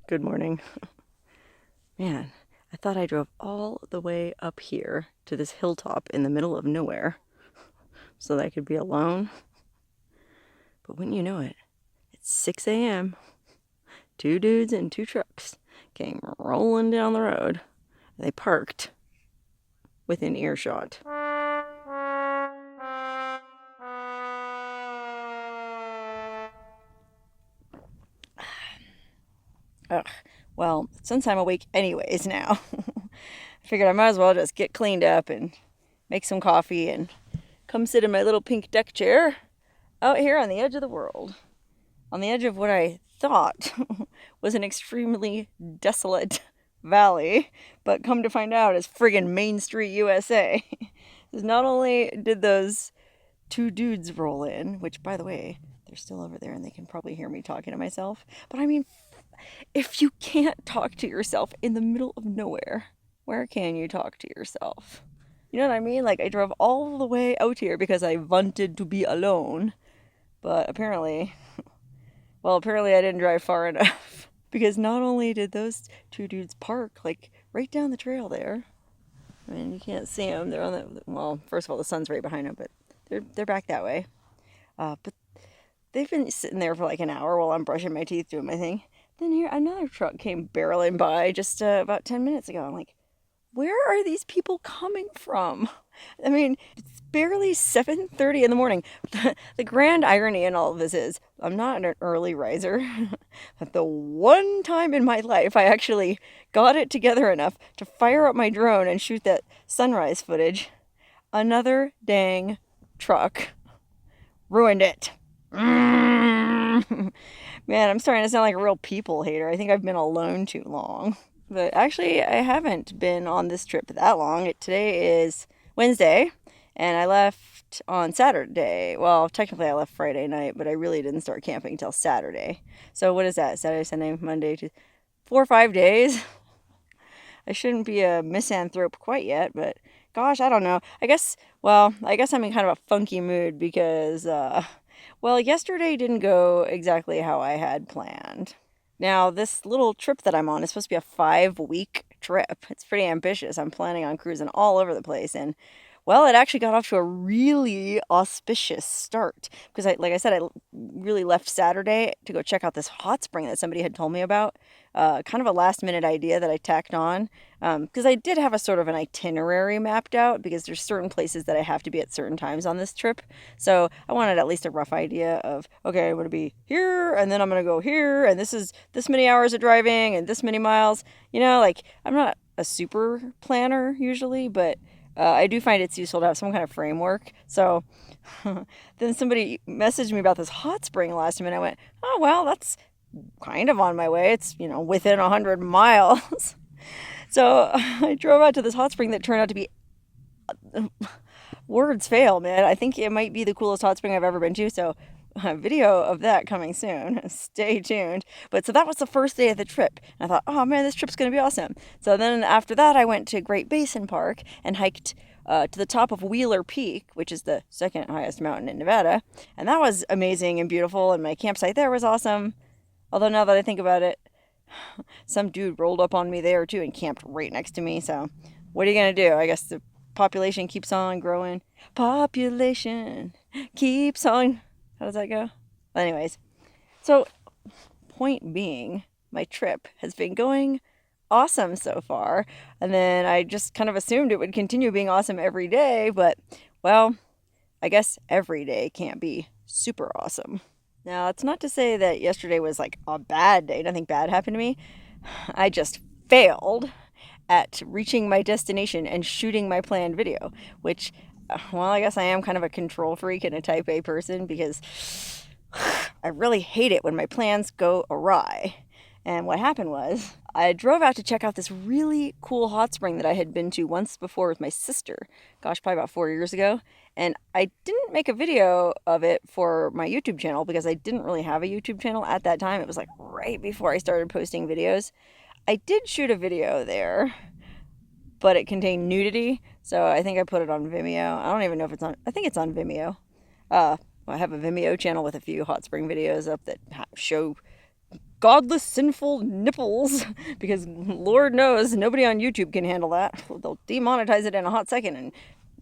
Good morning. Man, I thought I drove all the way up here to this hilltop in the middle of nowhere so that I could be alone. But wouldn't you know it, it's 6 a.m. 2 dudes and 2 trucks came rolling down the road. They parked within earshot. Ugh. Well, since I'm awake anyways now, I figured I might as well just get cleaned up and make some coffee and come sit in my little pink deck chair out here on the edge of the world. On the edge of what I thought was an extremely desolate valley, but come to find out is friggin' Main Street, USA. Because not only did those 2 dudes roll in, which, by the way, they're still over there and they can probably hear me talking to myself, but I mean, if you can't talk to yourself in the middle of nowhere, where can you talk to yourself? You know what I mean? Like, I drove all the way out here because I wanted to be alone. But apparently I didn't drive far enough. Because not only did those 2 dudes park, like, right down the trail there. I mean, you can't see them. They're on the, well, first of all, the sun's right behind them, but they're back that way. But they've been sitting there for like an hour while I'm brushing my teeth, doing my thing. Then here, another truck came barreling by just about 10 minutes ago. I'm like, where are these people coming from? I mean, it's barely 7:30 in the morning. The grand irony in all of this is, I'm not an early riser, but the one time in my life I actually got it together enough to fire up my drone and shoot that sunrise footage, another dang truck ruined it. Man, I'm starting to sound like a real people hater. I think I've been alone too long. But actually, I haven't been on this trip that long. Today is Wednesday, and I left on Saturday. Well, technically I left Friday night, but I really didn't start camping until Saturday. So what is that? Saturday, Sunday, Monday, 4 or 5 days? I shouldn't be a misanthrope quite yet, but gosh, I don't know. I guess I'm in kind of a funky mood because, yesterday didn't go exactly how I had planned. Now, this little trip that I'm on is supposed to be a 5-week trip. It's pretty ambitious. I'm planning on cruising all over the place. And, well, it actually got off to a really auspicious start. Because, like I said, I really left Saturday to go check out this hot spring that somebody had told me about. Kind of a last-minute idea that I tacked on. Because I did have a sort of an itinerary mapped out. Because there's certain places that I have to be at certain times on this trip. So I wanted at least a rough idea of, okay, I'm going to be here, and then I'm going to go here, and this is this many hours of driving, and this many miles. You know, like, I'm not a super planner usually, but I do find it's useful to have some kind of framework. So then somebody messaged me about this hot spring last time, and I went, oh, well, that's kind of on my way. It's, within 100 miles. So I drove out to this hot spring that turned out to be, words fail, man. I think it might be the coolest hot spring I've ever been to. So a video of that coming soon. Stay tuned. But so that was the first day of the trip. And I thought, oh man, this trip's going to be awesome. So then after that, I went to Great Basin Park and hiked to the top of Wheeler Peak, which is the second highest mountain in Nevada. And that was amazing and beautiful. And my campsite there was awesome. Although now that I think about it, some dude rolled up on me there too and camped right next to me. So what are you going to do? I guess the population keeps on growing. Population keeps on. How does that go? Well, anyways, so point being, my trip has been going awesome so far. And then I just kind of assumed it would continue being awesome every day. But, well, I guess every day can't be super awesome. Now, it's not to say that yesterday was like a bad day. Nothing bad happened to me. I just failed at reaching my destination and shooting my planned video, which, well, I guess I am kind of a control freak and a type A person because I really hate it when my plans go awry. And what happened was I drove out to check out this really cool hot spring that I had been to once before with my sister. Gosh, probably about 4 years ago. And I didn't make a video of it for my YouTube channel because I didn't really have a YouTube channel at that time. It was like right before I started posting videos. I did shoot a video there, but it contained nudity, so I think I put it on Vimeo. I don't even know if it's on, I think it's on Vimeo. I have a Vimeo channel with a few hot spring videos up that show godless, sinful nipples, because Lord knows nobody on YouTube can handle that. They'll demonetize it in a hot second, and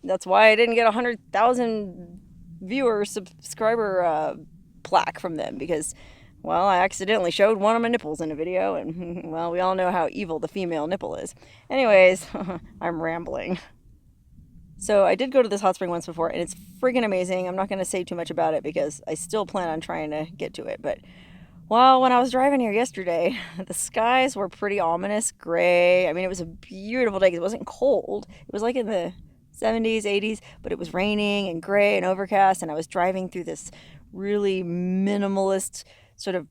that's why I didn't get 100,000 viewer subscriber plaque from them, because, well, I accidentally showed one of my nipples in a video, and, well, we all know how evil the female nipple is. Anyways, I'm rambling. So I did go to this hot spring once before, and it's friggin' amazing. I'm not going to say too much about it because I still plan on trying to get to it. But, well, when I was driving here yesterday, the skies were pretty ominous, gray. I mean, it was a beautiful day because it wasn't cold. It was like in the 70s, 80s, but it was raining and gray and overcast, and I was driving through this really minimalist sort of,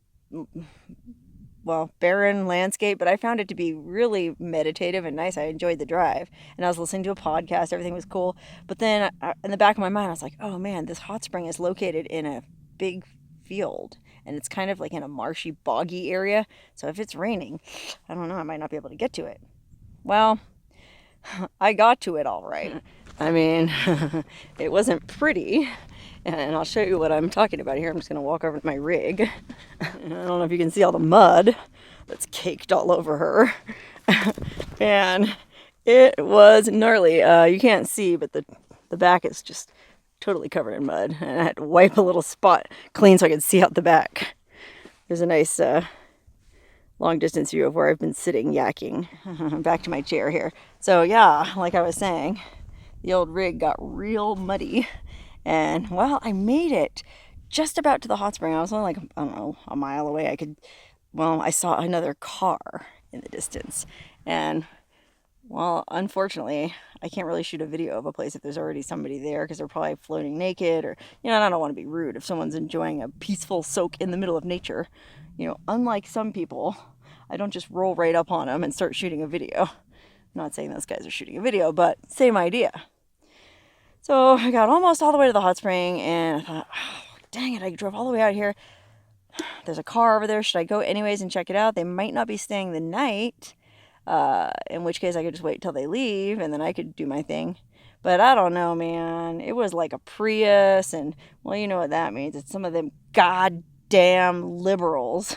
well, barren landscape, but I found it to be really meditative and nice. I enjoyed the drive, and I was listening to a podcast. Everything was cool. But then in the back of my mind, I was like, oh man, this hot spring is located in a big field, and it's kind of like in a marshy, boggy area. So if it's raining, I don't know, I might not be able to get to it. Well, I got to it all right. I mean, it wasn't pretty. And I'll show you what I'm talking about here. I'm just going to walk over to my rig. I don't know if you can see all the mud that's caked all over her. And it was gnarly. You can't see, but the back is just totally covered in mud. And I had to wipe a little spot clean so I could see out the back. There's a nice long distance view of where I've been sitting yakking. Back to my chair here. So yeah, like I was saying, the old rig got real muddy. And, well, I made it just about to the hot spring. I was only like, I don't know, a mile away. I saw another car in the distance. And, well, unfortunately, I can't really shoot a video of a place if there's already somebody there because they're probably floating naked or, and I don't want to be rude if someone's enjoying a peaceful soak in the middle of nature. Unlike some people, I don't just roll right up on them and start shooting a video. I'm not saying those guys are shooting a video, but same idea. So I got almost all the way to the hot spring, and I thought, oh, dang it, I drove all the way out here. There's a car over there. Should I go anyways and check it out? They might not be staying the night, in which case I could just wait till they leave, and then I could do my thing. But I don't know, man. It was like a Prius, and, well, you know what that means. It's some of them goddamn liberals.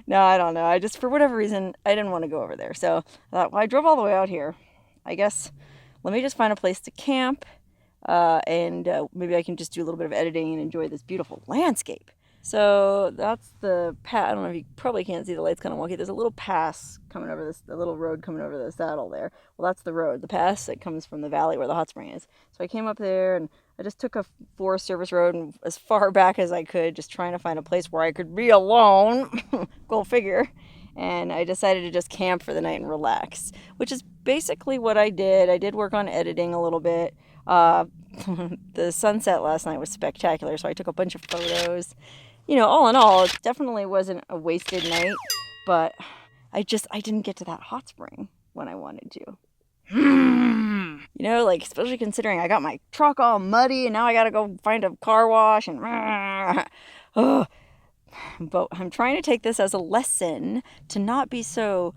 No, I don't know. I just, for whatever reason, I didn't want to go over there. So I thought, well, I drove all the way out here. I guess let me just find a place to camp, and maybe I can just do a little bit of editing and enjoy this beautiful landscape. So that's the path. I don't know if you probably can't see, the light's kind of wonky. There's a little pass coming over this, the little road coming over the saddle there. Well, that's the road, the pass that comes from the valley where the hot spring is. So I came up there, and I just took a Forest Service road and as far back as I could, just trying to find a place where I could be alone. Go figure. And I decided to just camp for the night and relax, which is basically what I did. I did work on editing a little bit. The sunset last night was spectacular, so I took a bunch of photos. All in all, it definitely wasn't a wasted night, but I didn't get to that hot spring when I wanted to. Especially considering I got my truck all muddy, and now I gotta go find a car wash, and oh. But I'm trying to take this as a lesson to not be so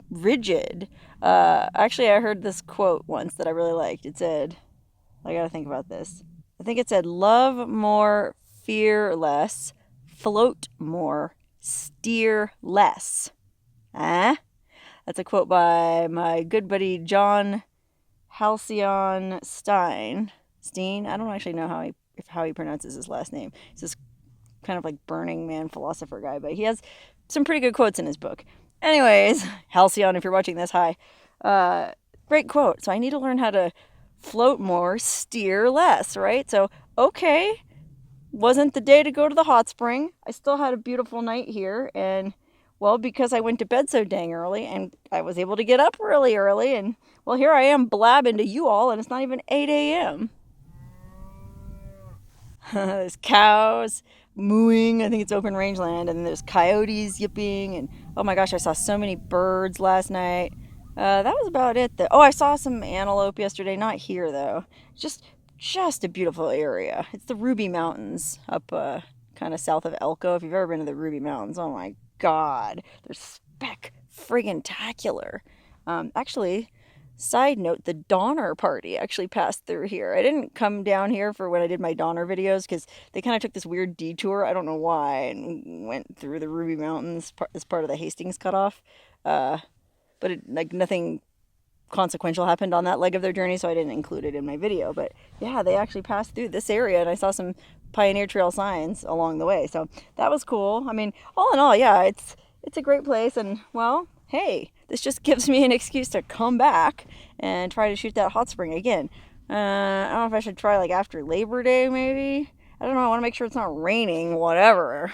rigid. Actually, I heard this quote once that I really liked. It said, I gotta think about this. I think it said, love more, fear less, float more, steer less. That's a quote by my good buddy John Halcyon Steen. I don't actually know how he pronounces his last name. It's this kind of like Burning Man philosopher guy, but he has some pretty good quotes in his book. Anyways, Halcyon, if you're watching this, hi. Great quote. So I need to learn how to float more, steer less, right? So, okay, wasn't the day to go to the hot spring. I still had a beautiful night here, and, well, because I went to bed so dang early, and I was able to get up really early, and, well, here I am blabbing to you all, and it's not even 8 a.m. There's cows. mooing. I think it's open rangeland, and there's coyotes yipping, and oh my gosh, I saw so many birds last night. That was about it though. Oh, I saw some antelope yesterday, not here though. Just a beautiful area. It's the Ruby Mountains up kind of south of Elko. If you've ever been to the Ruby Mountains, oh my god, they're speck friggin' tacular. Actually, side note, the Donner Party actually passed through here. I didn't come down here for when I did my Donner videos because they kind of took this weird detour, I don't know why, and went through the Ruby Mountains as part of the Hastings cutoff. But like nothing consequential happened on that leg of their journey, so I didn't include it in my video. But yeah, they actually passed through this area, and I saw some Pioneer Trail signs along the way, so that was cool. I mean, all in all, yeah, it's a great place, and well, hey, this just gives me an excuse to come back and try to shoot that hot spring again. I don't know if I should try like after Labor Day, maybe. I don't know. I want to make sure it's not raining, whatever.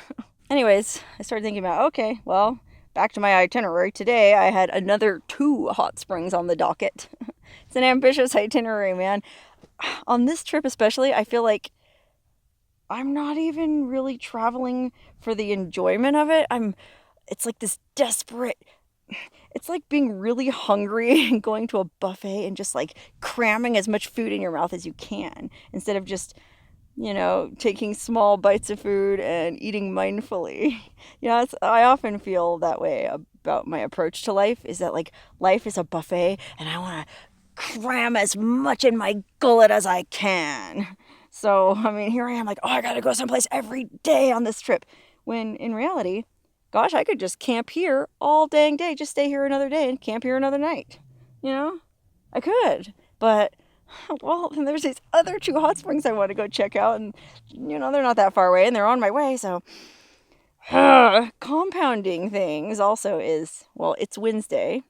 Anyways, I started thinking about, okay, well, back to my itinerary. Today, I had another 2 hot springs on the docket. It's an ambitious itinerary, man. On this trip especially, I feel like I'm not even really traveling for the enjoyment of it. It's like this desperate, it's like being really hungry and going to a buffet and just like cramming as much food in your mouth as you can instead of just, taking small bites of food and eating mindfully. I often feel that way about my approach to life, is that like life is a buffet and I want to cram as much in my gullet as I can. So, I mean, here I am like, oh, I got to go someplace every day on this trip. When in reality, gosh, I could just camp here all dang day, just stay here another day and camp here another night. I could, but well, then there's these other 2 hot springs I want to go check out, and they're not that far away and they're on my way. So compounding things also is, well, it's Wednesday.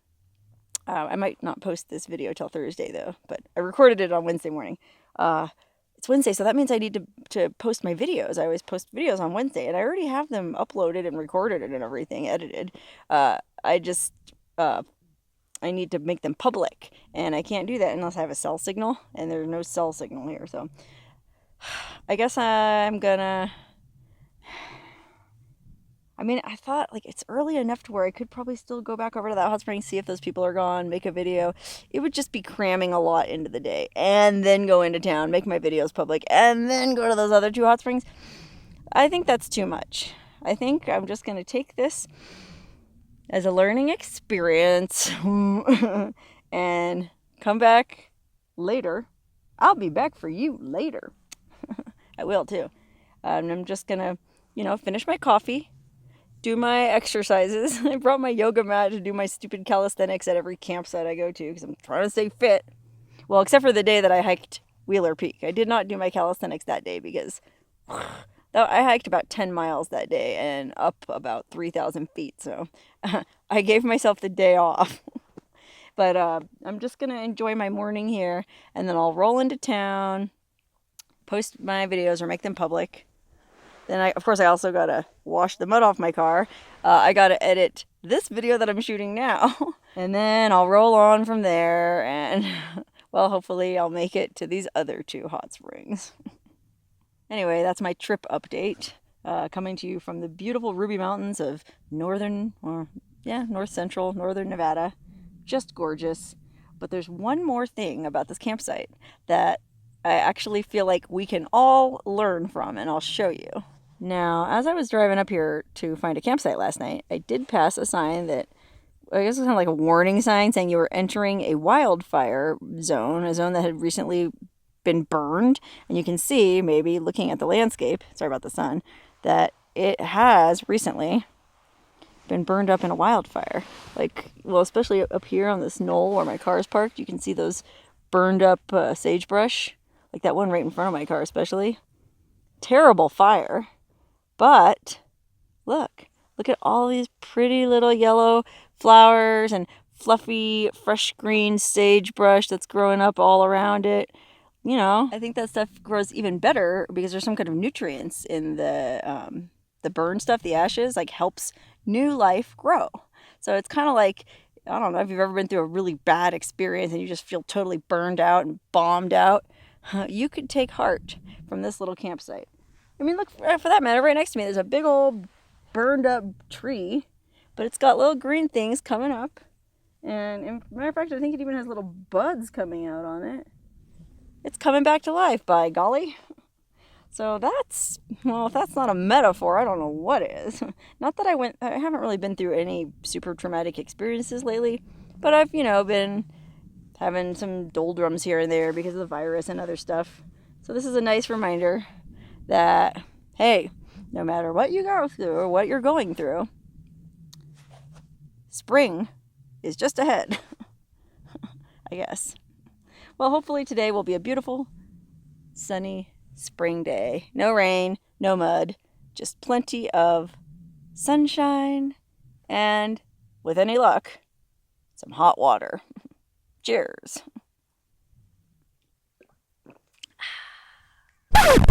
I might not post this video till Thursday though, but I recorded it on Wednesday morning. It's Wednesday, so that means I need to post my videos. I always post videos on Wednesday, and I already have them uploaded and recorded and everything edited. I need to make them public, and I can't do that unless I have a cell signal, and there's no cell signal here. So I guess I'm gonna, I thought like it's early enough to where I could probably still go back over to that hot spring, see if those people are gone, make a video. It would just be cramming a lot into the day, and then go into town, make my videos public, and then go to those other 2 hot springs. I think that's too much. I think I'm just gonna take this as a learning experience and come back later. I'll be back for you later. I will too. And I'm just gonna, finish my coffee, do my exercises. I brought my yoga mat to do my stupid calisthenics at every campsite I go to because I'm trying to stay fit. Well, except for the day that I hiked Wheeler Peak. I did not do my calisthenics that day because I hiked about 10 miles that day and up about 3,000 feet. So I gave myself the day off. But I'm just going to enjoy my morning here, and then I'll roll into town, post my videos or make them public. Then I also got to wash the mud off my car. I got to edit this video that I'm shooting now. And then I'll roll on from there, and well, hopefully I'll make it to these other 2 hot springs. Anyway, that's my trip update, coming to you from the beautiful Ruby Mountains of north central, northern Nevada. Just gorgeous. But there's one more thing about this campsite that I actually feel like we can all learn from, and I'll show you. Now, as I was driving up here to find a campsite last night, I did pass a sign that, I guess it was kind of like a warning sign saying you were entering a wildfire zone, a zone that had recently been burned. And you can see, maybe looking at the landscape, sorry about the sun, that it has recently been burned up in a wildfire. Especially up here on this knoll where my car is parked, you can see those burned up sagebrush, like that one right in front of my car especially. Terrible fire. But look at all these pretty little yellow flowers and fluffy fresh green sagebrush that's growing up all around it. I think that stuff grows even better because there's some kind of nutrients in the burn stuff, the ashes, like helps new life grow. So it's kind of like, I don't know if you've ever been through a really bad experience and you just feel totally burned out and bombed out. You could take heart from this little campsite. I mean, look, for that matter, right next to me, there's a big old burned up tree, but it's got little green things coming up. And matter of fact, I think it even has little buds coming out on it. It's coming back to life, by golly. So that's, well, if that's not a metaphor, I don't know what is. Not that I haven't really been through any super traumatic experiences lately, but I've, been having some doldrums here and there because of the virus and other stuff. So this is a nice reminder that, hey, no matter what you go through or what you're going through, spring is just ahead, I guess. Well, hopefully today will be a beautiful, sunny spring day. No rain, no mud, just plenty of sunshine and, with any luck, some hot water. Cheers.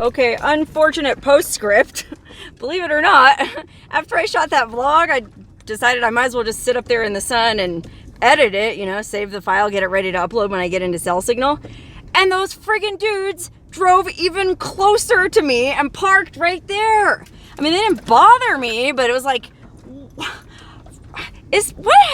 Okay, unfortunate postscript. Believe it or not, after I shot that vlog, I decided I might as well just sit up there in the sun and edit it, save the file, get it ready to upload when I get into cell signal. And those friggin' dudes drove even closer to me and parked right there. I mean, they didn't bother me, but it was like, what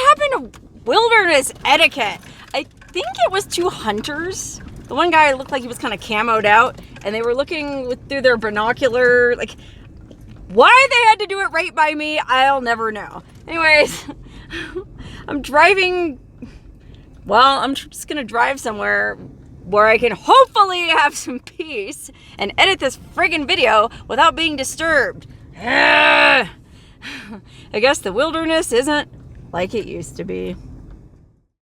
happened to wilderness etiquette? I think it was two hunters. The one guy looked like he was kind of camoed out, and they were looking through their binocular. Like, why they had to do it right by me, I'll never know. Anyways, I'm driving. Well, I'm just gonna drive somewhere where I can hopefully have some peace and edit this friggin' video without being disturbed. I guess the wilderness isn't like it used to be.